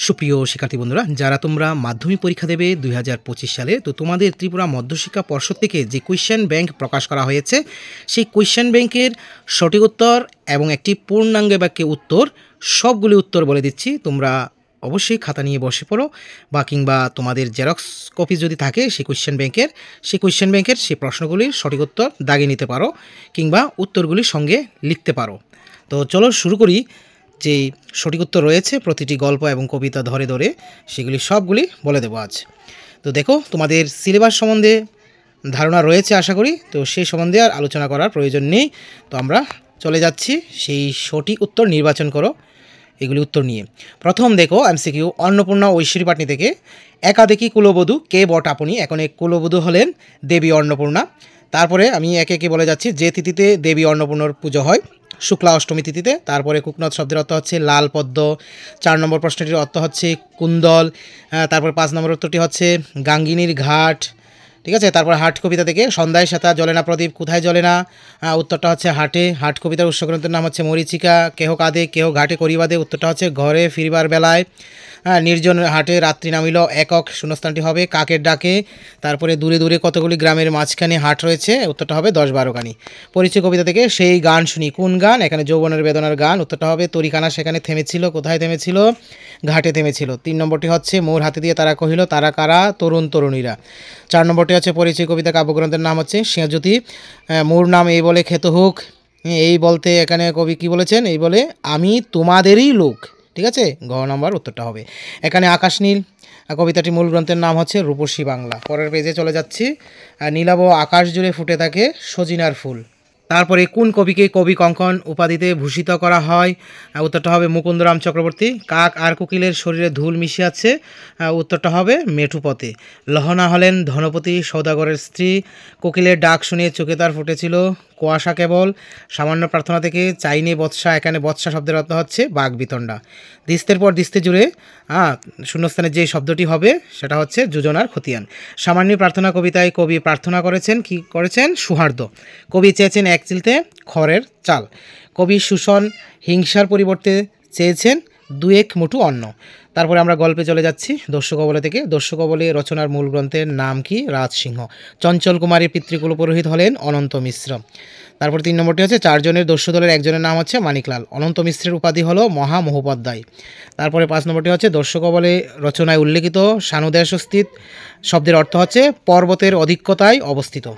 সুপ্রিয় শিক্ষার্থী বন্ধুরা, যারা তোমরা মাধ্যমিক পরীক্ষা দেবে 2025 সালে, তো তোমাদের ত্রিপুরা মধ্যশিক্ষা পর্ষদ থেকে যে কোয়েশ্চেন ব্যাংক প্রকাশ করা হয়েছে, সেই কোয়েশ্চেন ব্যাংকের সঠিক উত্তর এবং একটি পূর্ণাঙ্গ বাক্যে উত্তর, সবগুলি উত্তর বলে দিচ্ছি। তোমরা অবশ্যই খাতা নিয়ে বসে পড়ো, বা কিংবা তোমাদের জেরক্স কপি যদি থাকে সেই কোয়েশ্চেন ব্যাংকের সেই প্রশ্নগুলির সঠিক উত্তর দাগিয়ে নিতে পারো, কিংবা উত্তরগুলির সঙ্গে লিখতে পারো। তো চলো শুরু করি। যেই সঠিক উত্তর রয়েছে প্রতিটি গল্প এবং কবিতা ধরে ধরে সেগুলি সবগুলি বলে দেবো আজ। তো দেখো, তোমাদের সিলেবাস সম্বন্ধে ধারণা রয়েছে আশা করি, তো সেই সম্বন্ধে আর আলোচনা করার প্রয়োজন নেই। তো আমরা চলে যাচ্ছি, সেই সঠিক উত্তর নির্বাচন করো এগুলি উত্তর নিয়ে। প্রথম দেখো এমসিকিউ, অন্নপূর্ণা ঐশ্বরী পাটনি থেকে, একাধিকী কুলবধূ কে বট আপনি। এখন এই কুলবধূ হলেন দেবী অন্নপূর্ণা। তারপরে আমি একে একে বলে যাচ্ছি। যে তিথিতে দেবী অন্নপূর্ণার পুজো হয়, শুক্লা অষ্টমী তিথিতে। তারপরে কুকনদ শব্দের অর্থ হচ্ছে লাল পদ্ম। 4 নম্বর প্রশ্নটির অর্থ হচ্ছে কুন্দল। তারপর 5 নম্বর উত্তরটি হচ্ছে গাঙ্গিনীর ঘাট। ঠিক আছে। তারপর হাট কবিতা থেকে, সন্ধ্যায় সেতা জলে না প্রদীপ, কোথায় জ্বলে না, উত্তরটা হচ্ছে হাটে। হাট কবিতার উৎসগ্রন্থের নাম হচ্ছে মরীচিকা। কেহ কাঁদে কেহ ঘাটে করিবাদে, উত্তরটা হচ্ছে ঘরে ফিরিবার বেলায়। নির্জন হাটে রাত্রি নামিল, একক শূন্যস্থানটি হবে কাকের ডাকে। তারপরে দূরে দূরে কতগুলি গ্রামের মাঝখানে হাট রয়েছে, উত্তরটা হবে 10-12 গানি। পরিচয় কবিতা থেকে, সেই গান শুনি, কোন গান, এখানে যৌবনের বেদনার গান, উত্তরটা হবে তরিখানা সেখানে থেমেছিল, কোথায় থেমেছিল, ঘাটে থেমেছিল। 3 নম্বরটি হচ্ছে মোর হাতে দিয়ে তারা কহিল, তারা কারা, তরুণ তরুণীরা। 4 নম্বরটি হচ্ছে পরিচয় কবিতা, কাব্যগ্রন্থের নাম হচ্ছে সিংহজ্যোতি। মোর নাম এই বলে খেত হোক, এই বলতে এখানে কবি কি বলেছেন, এই বলে আমি তোমাদেরই লোক। ঠিক আছে, ঘ নম্বর উত্তরটা হবে। এখানে আকাশ নীল, কবিতাটি মূল গ্রন্থের নাম হচ্ছে রূপসী বাংলা। পরের পেজে চলে যাচ্ছি। নীলাভ আকাশ জুড়ে ফুটে থাকে সজিনার ফুল। তারপরে কোন কবিকে কবি কঙ্কন উপাধিতে ভূষিত করা হয়, উত্তরটা হবে মুকুন্দরাম চক্রবর্তী। কাক আর কোকিলের শরীরে ধুল মিশিয়াছে, উত্তরটা হবে মেঠুপথে। লহনা হলেন ধনপতি সৌদাগরের স্ত্রী। কোকিলের ডাক শুনে চোখে তার ফুটেছিল কুয়াশা কেবল। সামান্য প্রার্থনা থেকে, চাইনে বৎসা, এখানে বৎসা শব্দের অর্থ হচ্ছে বাঘ বিতণ্ডা। দিস্তের পর দিস্তে জুড়ে শূন্যস্থানে যে শব্দটি হবে সেটা হচ্ছে যোজনার খতিয়ান। সামান্য প্রার্থনা কবিতায় কবি প্রার্থনা করেছেন, কি করেছেন, সুহার্দ। কবি চেয়েছেন এক চিলতে খড়ের চাল। কবি শোষণ হিংসার পরিবর্তে চেয়েছেন 2-1 মুঠো অন্ন। তারপরে আমরা গল্পে চলে যাচ্ছি। দস্যু কবলে থেকে, দস্যু কবলে রচনার মূল গ্রন্থের নাম কি, রাজসিংহ। চঞ্চল কুমারীর পিতৃকুল পুরোহিত হলেন অনন্ত মিশ্র। তারপর 3 নম্বরটি হচ্ছে, 4 জনের দস্যু দলের একজনের নাম হচ্ছে মানিকলাল। অনন্ত মিশ্রের উপাধি হলো মহামহোপাধ্যায়। তারপরে 5 নম্বরটি হচ্ছে, দস্যু কবলে রচনায় উল্লেখিত সানুদেশস্থিত শব্দের অর্থ হচ্ছে পর্বতের অধিকতায় অবস্থিত।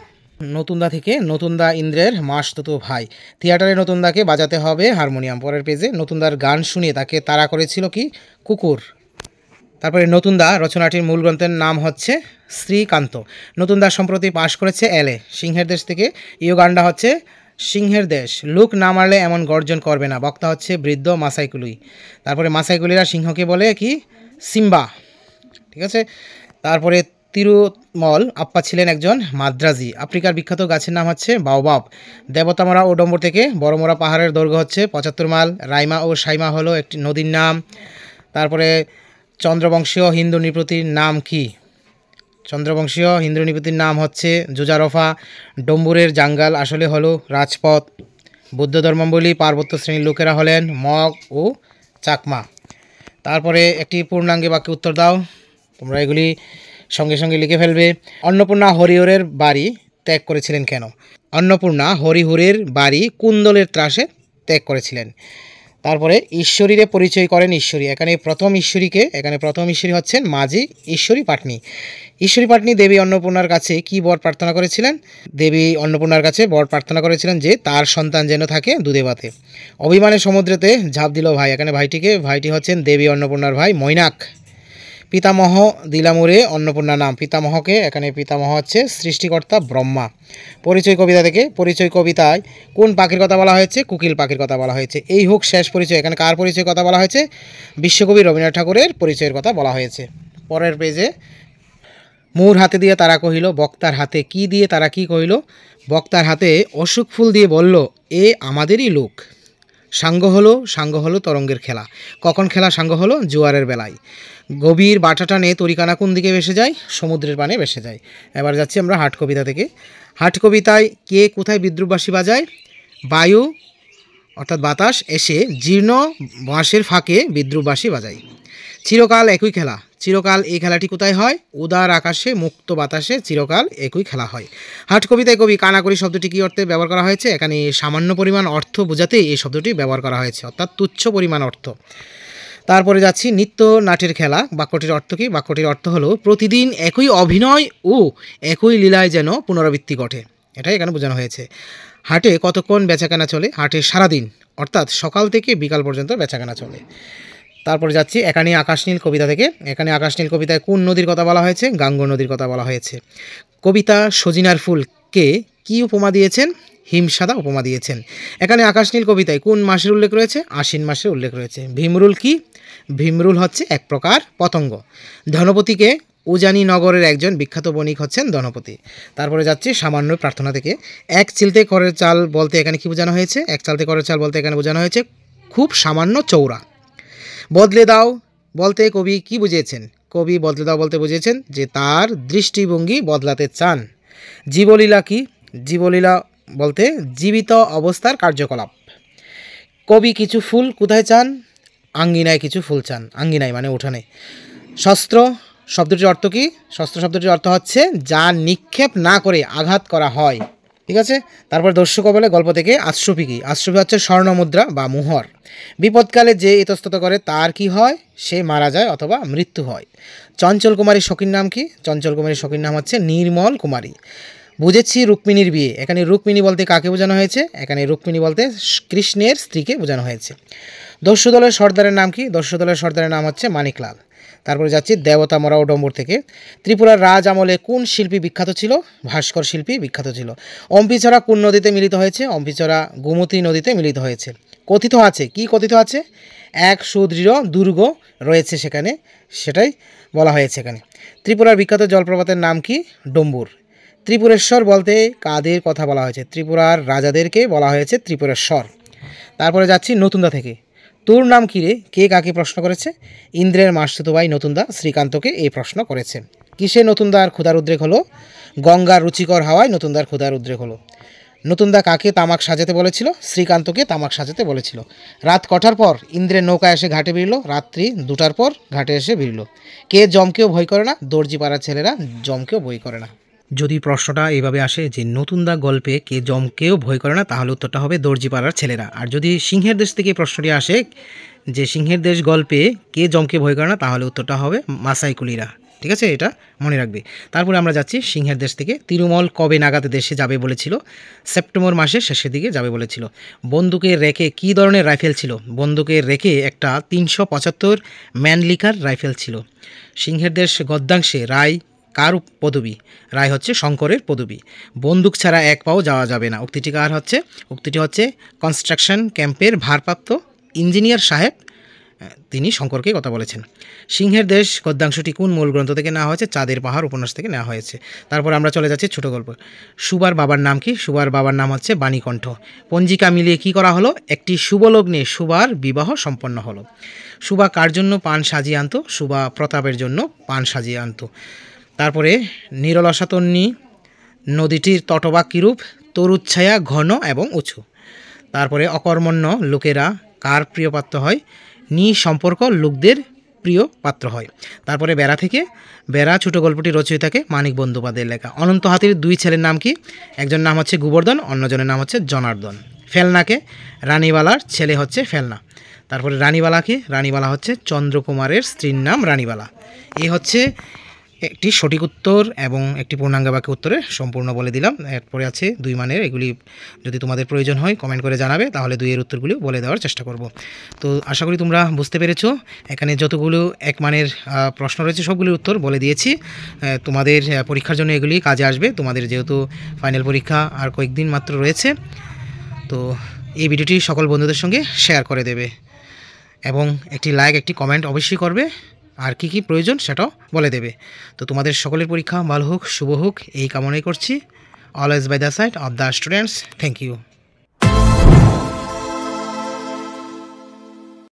নতুনদা থেকে, নতুনদা ইন্দ্রের মাসতুতো ভাই। থিয়েটারে নতুনদাকে বাজাতে হবে হারমোনিয়াম। পরের পেজে, নতুনদার গান শুনিয়ে তাকে তাড়া করেছিল কি, কুকুর। তারপরে নতুনদা রচনাটির মূল গ্রন্থের নাম হচ্ছে শ্রীকান্ত। নতুনদা সম্প্রতি পাশ করেছে এলে। সিংহের দেশ থেকে, ইউগান্ডা হচ্ছে সিংহের দেশ। লোক না মারলে এমন গর্জন করবে না, বক্তা হচ্ছে বৃদ্ধ মাসাইকুলুই। তারপরে মাসাইকুলিরা সিংহকে বলে কি, সিম্বা। ঠিক আছে। তারপরে তিরুমল আপ্পা ছিলেন একজন মাদ্রাজি। আফ্রিকার বিখ্যাত গাছের নাম হচ্ছে বাওবাব। দেবতামরা ও ডম্বর থেকে বড়মরা পাহাড়ের দৈর্ঘ্য হচ্ছে 75 মাইল। রাইমা ও সাইমা হলো একটি নদীর নাম। তারপরে চন্দ্রবংশীয় হিন্দু নৃপতির নাম কি, চন্দ্রবংশীয় হিন্দু নৃপতির নাম হচ্ছে জুজারফা। ডম্বুরের জাঙ্গাল আসলে হলো রাজপথ। বৌদ্ধ ধর্মাবলী পার্বত্য শ্রেণীর লোকেরা হলেন মগ ও চাকমা। তারপরে একটি পূর্ণাঙ্গে বাক্যে উত্তর দাও। তোমরা এগুলি সঙ্গে সঙ্গে লিখে ফেলবে। অন্নপূর্ণা হরিহরের বাড়ি ত্যাগ করেছিলেন কেন? অন্নপূর্ণা হরিহরের বাড়ি কুন্দলের ত্রাসে ত্যাগ করেছিলেন। তারপরে ঈশ্বরীরে পরিচয় করেন ঈশ্বরী। এখানে প্রথম ঈশ্বরী হচ্ছেন মাঝি ঈশ্বরী পাটনি। ঈশ্বরী পাটনি দেবী অন্নপূর্ণার কাছে কি বর প্রার্থনা করেছিলেন? দেবী অন্নপূর্ণার কাছে বর প্রার্থনা করেছিলেন যে তার সন্তান যেন থাকে দুধে ভাতে। অভিমানের সমুদ্রেতে ঝাঁপ দিল ভাই। এখানে ভাইটি হচ্ছেন দেবী অন্নপূর্ণার ভাই মৈনাক। পিতামহ দিলামুরে অন্নপূর্ণা নাম। পিতামহকে, এখানে পিতামহ হচ্ছে সৃষ্টিকর্তা ব্রহ্মা। পরিচয় কবিতা থেকে, পরিচয় কবিতায় কোন পাখির কথা বলা হয়েছে? কোকিল পাখির কথা বলা হয়েছে। এই হোক শেষ পরিচয়, এখানে কার পরিচয়ের কথা বলা হয়েছে? বিশ্বকবি রবীন্দ্রনাথ ঠাকুরের পরিচয়ের কথা বলা হয়েছে। পরের পেজে, মোর হাতে দিয়ে তারা কহিল, বক্তার হাতে কি দিয়ে তারা কি কহিল? বক্তার হাতে অশোক ফুল দিয়ে বলল, এ আমাদেরই লোক। সাঙ্গ হলো তরঙ্গের খেলা। কখন খেলা সাঙ্গ হলো? জোয়ারের বেলায়। গভীর বাটা টানে তরিকানা কোন দিকে ভেসে যায়? সমুদ্রের পানে ভেসে যায়। এবার যাচ্ছি আমরা হাট কবিতা থেকে। হাট কবিতায় কে কোথায় বিদ্রুপবাসী বাজায়? বায়ু অর্থাৎ বাতাস এসে জীর্ণ বাঁশের ফাঁকে বিদ্রুপবাসী বাজায়। চিরকাল একই খেলা, চিরকাল এই খেলাটি কোথায় হয়? উদার আকাশে মুক্ত বাতাসে চিরকাল একই খেলা হয়। হাট কবিতায় কবি কানাকড়ি শব্দটি কী অর্থে ব্যবহার করা হয়েছে? এখানে সামান্য পরিমাণ অর্থ বোঝাতে এই শব্দটি ব্যবহার করা হয়েছে, অর্থাৎ তুচ্ছ পরিমাণ অর্থ। তারপরে যাচ্ছি নিত্য নাটের খেলা। বাক্যটির অর্থ কী? বাক্যটির অর্থ হলো প্রতিদিন একই অভিনয় ও একই লীলায় যেন পুনরাবৃত্তি ঘটে, এটাই এখানে বোঝানো হয়েছে। হাটে কতক্ষণ বেচাকেনা চলে? হাটে সারাদিন, অর্থাৎ সকাল থেকে বিকাল পর্যন্ত বেচাকেনা চলে। তারপরে যাচ্ছি এখানে আকাশনীল কবিতা থেকে। এখানে আকাশনীল কবিতায় কোন নদীর কথা বলা হয়েছে? গাঙ্গ নদীর কথা বলা হয়েছে। কবিতা সজিনার ফুলকে কি উপমা দিয়েছেন? হিমসাদা উপমা দিয়েছেন। এখানে আকাশনীল কবিতায় কোন মাসের উল্লেখ রয়েছে? আশ্বিন মাসের উল্লেখ রয়েছে। ভীমরুল কি? ভীমরুল হচ্ছে এক প্রকার পতঙ্গ। ধনপতিকে উজানি নগরের একজন বিখ্যাত বণিক হচ্ছেন ধনপতি। তারপরে যাচ্ছি সামান্য প্রার্থনা থেকে। এক চিলতে করের চাল বলতে এখানে কি বোঝানো হয়েছে? এক চালতে করের চাল বলতে এখানে বোঝানো হয়েছে খুব সামান্য চৌড়া। বদলে দাও বলতে কবি কি বুঝিয়েছেন? কবি বদলে দাও বলতে বুঝিয়েছেন যে তার দৃষ্টিভঙ্গি বদলাতে চান। জীবলীলা কি? জীবলীলা বলতে জীবিত অবস্থার কার্যকলাপ। কবি কিছু ফুল কোথায় চান? আঙ্গিনায় কিছু ফুল চান। আঙ্গিনায় মানে উঠানে। শস্ত্র শব্দটির অর্থ কী? শস্ত্র শব্দটির অর্থ হচ্ছে যা নিক্ষেপ না করে আঘাত করা হয়। ঠিক আছে। তারপর দস্যু কবলে গল্প থেকে আশ্রুপি কি? আশ্রুপি হচ্ছে স্বর্ণমুদ্রা বা মোহর। বিপদকালে যে ইতস্তত করে তার কি হয়? সে মারা যায় অথবা মৃত্যু হয়। চঞ্চল কুমারীর সখীর নাম কি? চঞ্চল কুমারীর সখীর নাম হচ্ছে নির্মল কুমারী। বুঝেছি রুক্মিণীর বিয়ে। এখানে রুক্মিণী বলতে কাকে বোঝানো হয়েছে? এখানে রুক্মিণী বলতে কৃষ্ণের স্ত্রীকে বোঝানো হয়েছে। দস্যু দলের সর্দারের নাম কি? দস্যু দলের সর্দারের নাম হচ্ছে মানিকলাল। তারপরে যাচ্ছি দেবতা মরা ও ডম্বর থেকে। ত্রিপুরার রাজ আমলে কোন শিল্পী বিখ্যাত ছিল? ভাস্কর শিল্পী বিখ্যাত ছিল। অম্পিছড়া কোন নদীতে মিলিত হয়েছে? অম্পিছড়া গোমতী নদীতে মিলিত হয়েছে। কথিত আছে, কি কথিত আছে? এক সুদৃঢ় দুর্গ রয়েছে সেখানে, সেটাই বলা হয়েছে এখানে। ত্রিপুরার বিখ্যাত জলপ্রপাতের নাম কি? ডম্বুর। ত্রিপুরেশ্বর বলতে কাদের কথা বলা হয়েছে? ত্রিপুরার রাজাদেরকে বলা হয়েছে ত্রিপুরেশ্বর। তারপরে যাচ্ছি নতুনদা থেকে। তোর নাম কী রে? কে কাকে প্রশ্ন করেছে? ইন্দ্রের মাসতুতো ভাই নতুনদা শ্রীকান্তকে এই প্রশ্ন করেছে। কিসে নতুনদার ক্ষুধার উদ্রেক হলো? গঙ্গার রুচিকর হাওয়ায় নতুনদার ক্ষুধার উদ্রেক হলো। নতুনদা কাকে তামাক সাজাতে বলেছিল? শ্রীকান্তকে তামাক সাজাতে বলেছিল। রাত কটার পর ইন্দ্রের নৌকা এসে ঘাটে ভিড়ল? রাত্রি 2টার পর ঘাটে এসে ভিড়ল। কে জমকেও ভয় করে না? দর্জি পাড়ার ছেলেরা জমকেও ভয় করে না। যদি প্রশ্নটা এইভাবে আসে যে নতুনদা গল্পে কে জমকেও ভয় করে না, তাহলে উত্তরটা হবে দর্জিপাড়ার ছেলেরা। আর যদি সিংহের দেশ থেকে প্রশ্নটি আসে যে সিংহের দেশ গল্পে কে জমকে ভয় করে না, তাহলে উত্তরটা হবে মাসাইকুলিরা। ঠিক আছে, এটা মনে রাখবে। তারপরে আমরা যাচ্ছি সিংহের দেশ থেকে। তিরুমল কবে নাগাদ দেশে যাবে বলেছিল? সেপ্টেম্বর মাসের শেষের দিকে যাবে বলেছিল। বন্দুকের রেকে কী ধরনের রাইফেল ছিল? বন্দুকের রেকে একটা 375 ম্যানলিকার রাইফেল ছিল। সিংহের দেশ গদ্যাংশে রায় কার পদবী? রায় হচ্ছে শঙ্করের পদবী। বন্দুক ছাড়া এক পাও যাওয়া যাবে না উক্তিটি কার হচ্ছে? উক্তিটি হচ্ছে কনস্ট্রাকশন ক্যাম্পের ভারপ্রাপ্ত ইঞ্জিনিয়ার সাহেব, তিনি শঙ্করকে কথা বলেছেন। সিংহের দেশ গদ্যাংশটি কোন মূল গ্রন্থ থেকে নেওয়া হয়েছে? চাঁদের পাহাড় উপন্যাস থেকে নেওয়া হয়েছে। তারপর আমরা চলে যাচ্ছি ছোট গল্প। সুবার বাবার নাম কি? সুবার বাবার নাম হচ্ছে বাণীকণ্ঠ। পঞ্জিকা মিলিয়ে কি করা হলো? একটি শুভলগ্নে সুবার বিবাহ সম্পন্ন হলো। সুবা কার জন্য পান সাজিয়ে আনতো? সুবা প্রতাপের জন্য পান সাজিয়ে আনতো। তারপরে নিরলসাতন্নী নদীটির তটবাক কিরূপ? তরুচ্ছায়া ঘন এবং উঁচু। তারপরে অকর্মণ্য লোকেরা কার প্রিয় পাত্র হয়? নিসম্পর্ক লোকদের প্রিয় পাত্র হয়। তারপরে বেড়া থেকে। বেড়া ছোট গল্পটি রচয়িতাকে মানিক বন্দ্যোপাধ্যায়ের লেখা। অনন্ত হাতির দুই ছেলের নাম কি? একজন নাম হচ্ছে গোবর্ধন, অন্যজনের নাম হচ্ছে জনার্দন। ফেলনাকে? রানীবালার ছেলে হচ্ছে ফেলনা। তারপরে রানীবালাকে? রানীবালা হচ্ছে চন্দ্রকুমারের স্ত্রীর নাম রানীবালা। এই হচ্ছে একটি সঠিক উত্তর এবং একটি পূর্ণাঙ্গ বাক্য উত্তরে সম্পূর্ণ বলে দিলাম। এরপরে আছে 2 মানের, এগুলি যদি তোমাদের প্রয়োজন হয় কমেন্ট করে জানাবে, তাহলে 2 এর উত্তরগুলি বলে দেওয়ার চেষ্টা করব। তো আশা করি তোমরা বুঝতে পেরেছো। এখানে যতগুলো 1 মানের প্রশ্ন রয়েছে সবগুলির উত্তর বলে দিয়েছি। তোমাদের পরীক্ষার জন্য এগুলি কাজে আসবে। তোমাদের যেহেতু ফাইনাল পরীক্ষা আর কয়েকদিন মাত্র রয়েছে, তো এই ভিডিওটি সকল বন্ধুদের সঙ্গে শেয়ার করে দেবে এবং একটি লাইক একটি কমেন্ট অবশ্যই করবে, আর কি কি প্রয়োজন সেটাও বলে দেবে। তো তোমাদের সকলের পরীক্ষা ভালো হোক, শুভ হোক এই কামনাই করছি। Always by the side of the students. Thank you.